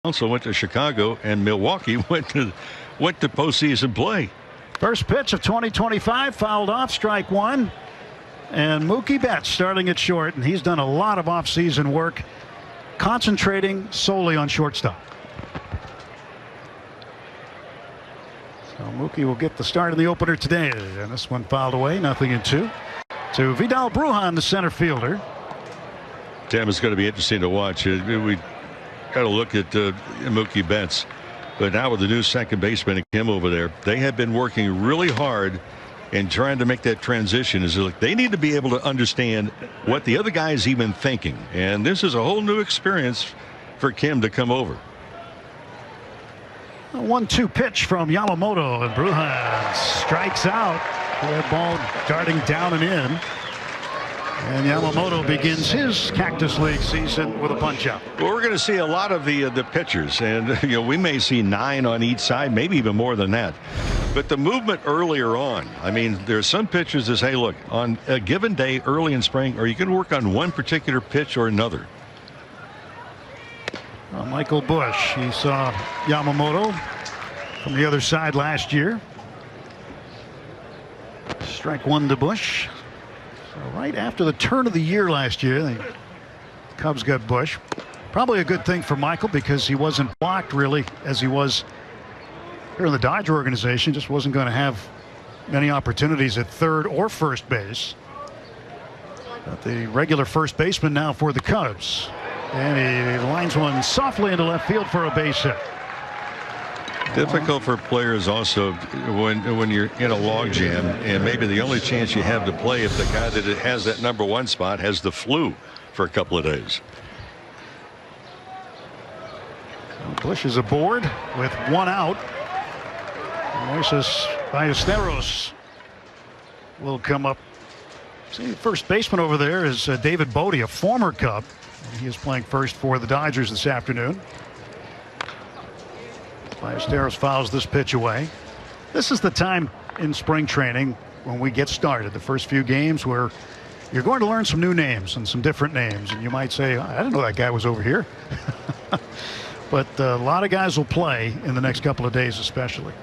Also went to Chicago, and Milwaukee went to postseason play. First pitch of 2025 fouled off, strike one. And Mookie Betts starting at short, and he's done a lot of offseason work concentrating solely on shortstop. So Mookie will get the start in the opener today, and this one fouled away, 0-2. To Vidal Brujan, the center fielder. Tim, it's going to be interesting to watch. We got to look at Mookie Betts, but now with the new second baseman and Kim over there, they have been working really hard and trying to make that transition. Is like they need to be able to understand what the other guy is even thinking, and this is a whole new experience for Kim to come over. A 1-2 pitch from Yamamoto, and Brujan strikes out. That ball darting down and in. And Yamamoto begins his Cactus League season with a punch-out. Well, we're going to see a lot of the pitchers, and we may see 9 on each side, maybe even more than that. But the movement earlier on, I mean, there's some pitchers that say, look, on a given day early in spring, are you going to work on one particular pitch or another? Michael Busch, he saw Yamamoto from the other side last year. Strike one to Busch. So right after the turn of the year last year, the Cubs got Busch. Probably a good thing for Michael because he wasn't blocked really as he was here in the Dodger organization. Just wasn't going to have many opportunities at third or first base. But the regular first baseman now for the Cubs. And he lines one softly into left field for a base hit. Difficult for players also when you're in a log jam, and maybe the only chance you have to play if the guy that has that number 1 spot has the flu for a couple of days. So Busch is aboard with 1 out. Moises Ballesteros will come up. See, the first baseman over there is David Bodie, a former Cub. He is playing first for the Dodgers this afternoon. Ballesteros fouls this pitch away. This is the time in spring training when we get started, the first few games, where you're going to learn some new names and some different names, and you might say, I didn't know that guy was over here. But a lot of guys will play in the next couple of days, especially.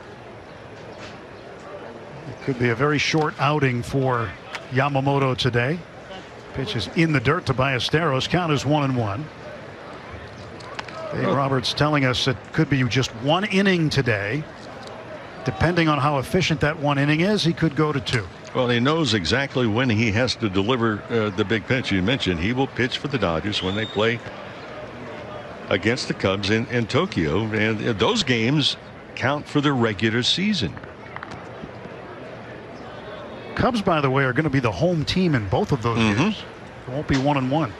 It could be a very short outing for Yamamoto today. Pitch is in the dirt to Ballesteros. Count is 1-1. Dave Roberts telling us it could be just 1 inning today. Depending on how efficient that 1 inning is, he could go to 2. Well, he knows exactly when he has to deliver the big pitch. You mentioned he will pitch for the Dodgers when they play against the Cubs in Tokyo, and those games count for the regular season. Cubs, by the way, are going to be the home team in both of those games. It won't be 1-1.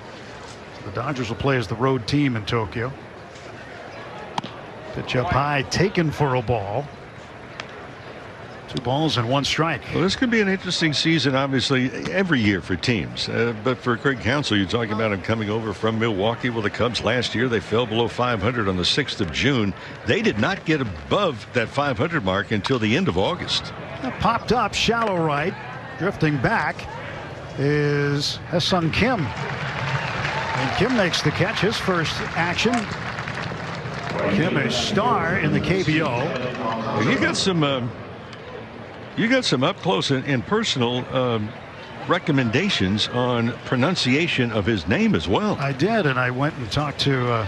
The Dodgers will play as the road team in Tokyo. Pitch up high, taken for a ball. 2 balls and 1 strike. Well, this could be an interesting season, obviously, every year for teams. But for Craig Counsell, you're talking about him coming over from Milwaukee with the Cubs last year. They fell below 500 on the 6th of June. They did not get above that 500 mark until the end of August. Popped up, shallow right. Drifting back is Ha-Seong Kim. And Kim makes the catch, his first action. Kim, a star in the KBO. You got some up close and personal recommendations on pronunciation of his name as well. I did, and I went and talked to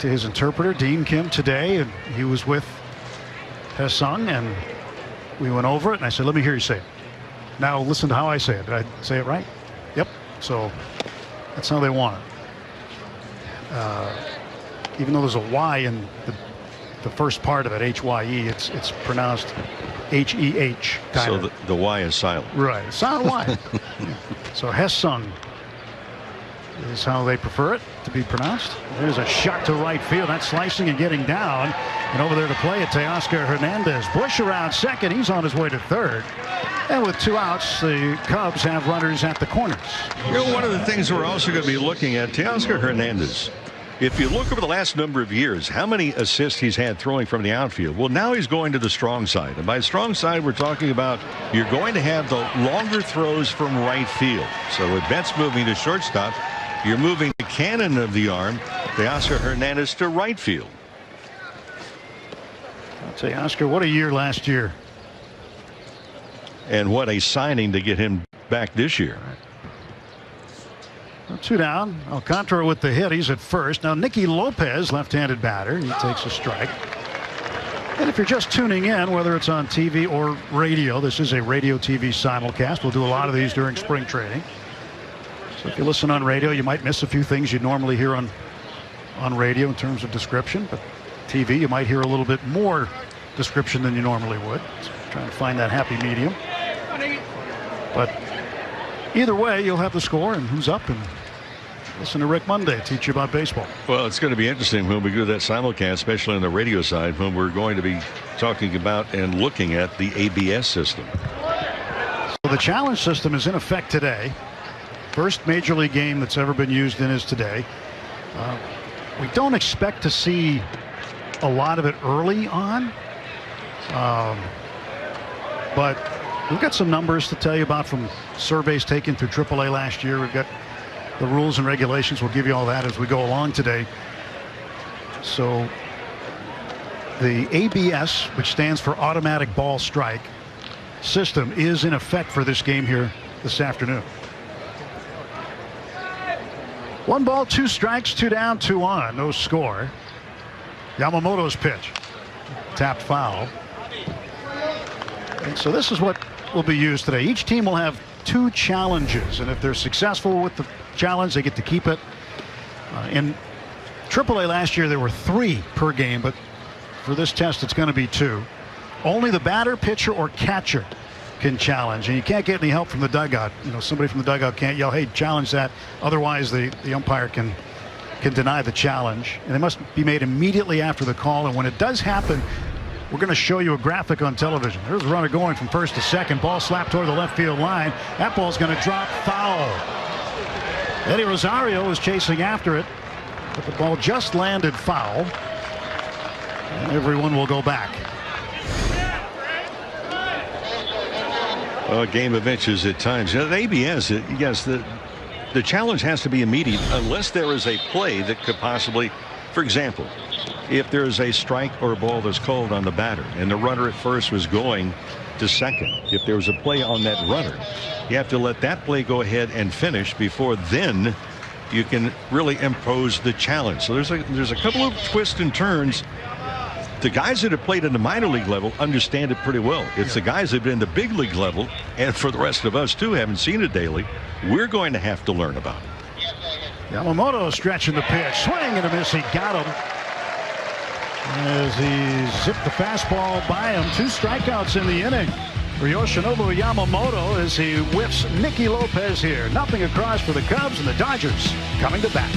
his interpreter, Dean Kim, today, and he was with Ha-Seong, and we went over it, and I said, let me hear you say it. Now listen to how I say it. Did I say it right? Yep. So that's how they want it. Even though there's a Y in the first part of it, H-Y-E, it's pronounced H-E-H. So the Y is silent. Right. Silent Y. Yeah. So Ha-Seong is how they prefer it to be pronounced. There's a shot to right field. That's slicing and getting down. And over there to play it, Teoscar Hernandez. Busch around second. He's on his way to third. And with 2 outs, the Cubs have runners at the corners. One of the things we're also going to be looking at, Teoscar Hernandez. If you look over the last number of years, how many assists he's had throwing from the outfield. Well, now he's going to the strong side. And by strong side, we're talking about you're going to have the longer throws from right field. So with Betts moving to shortstop, you're moving the cannon of the arm Teoscar Hernandez to right field. I'll tell you, Oscar, what a year last year. And what a signing to get him back this year. Well, 2 down. Alcantara with the hit. He's at first. Now Nicky Lopez, left-handed batter. He takes a strike. And if you're just tuning in, whether it's on TV or radio, this is a radio TV simulcast. We'll do a lot of these during spring training. So if you listen on radio, you might miss a few things you'd normally hear on radio in terms of description. But TV, you might hear a little bit more description than you normally would. So trying to find that happy medium. But either way, you'll have the score and who's up, and listen to Rick Monday teach you about baseball. Well, it's going to be interesting when we do that simulcast, especially on the radio side, when we're going to be talking about and looking at the ABS system. So the challenge system is in effect today. First major league game that's ever been used in is today. We don't expect to see a lot of it early on, but we've got some numbers to tell you about from surveys taken through AAA last year. We've got the rules and regulations. We'll give you all that as we go along today. So the ABS, which stands for automatic ball strike system, is in effect for this game here this afternoon. 1 ball, 2 strikes, 2 down, 2 on, no score. Yamamoto's pitch, tapped foul. And so this is what will be used today. Each team will have 2 challenges, and if they're successful with the challenge, they get to keep it. In AAA last year, there were 3 per game, but for this test, it's going to be 2. Only the batter, pitcher, or catcher can challenge, and you can't get any help from the dugout. You know, somebody from the dugout can't yell, "Hey, challenge that!" Otherwise, the umpire can deny the challenge, and they must be made immediately after the call. And when it does happen, we're going to show you a graphic on television. There's a runner going from first to second. Ball slapped toward the left field line. That ball's going to drop foul. Eddie Rosario is chasing after it, but the ball just landed foul. And everyone will go back. Game of inches at times. At ABS, yes, the challenge has to be immediate unless there is a play that could possibly, for example, if there is a strike or a ball that's called on the batter and the runner at first was going to second, if there was a play on that runner, you have to let that play go ahead and finish before then you can really impose the challenge. So there's a couple of twists and turns. The guys that have played at the minor league level understand it pretty well. It's the guys that have been in the big league level, and for the rest of us too, haven't seen it daily, we're going to have to learn about it. Yamamoto stretching the pitch, swing and a miss. He got him as he zipped the fastball by him. 2 strikeouts in the inning for Yoshinobu Yamamoto as he whiffs Nicky Lopez here. Nothing across for the Cubs, and the Dodgers coming to bat.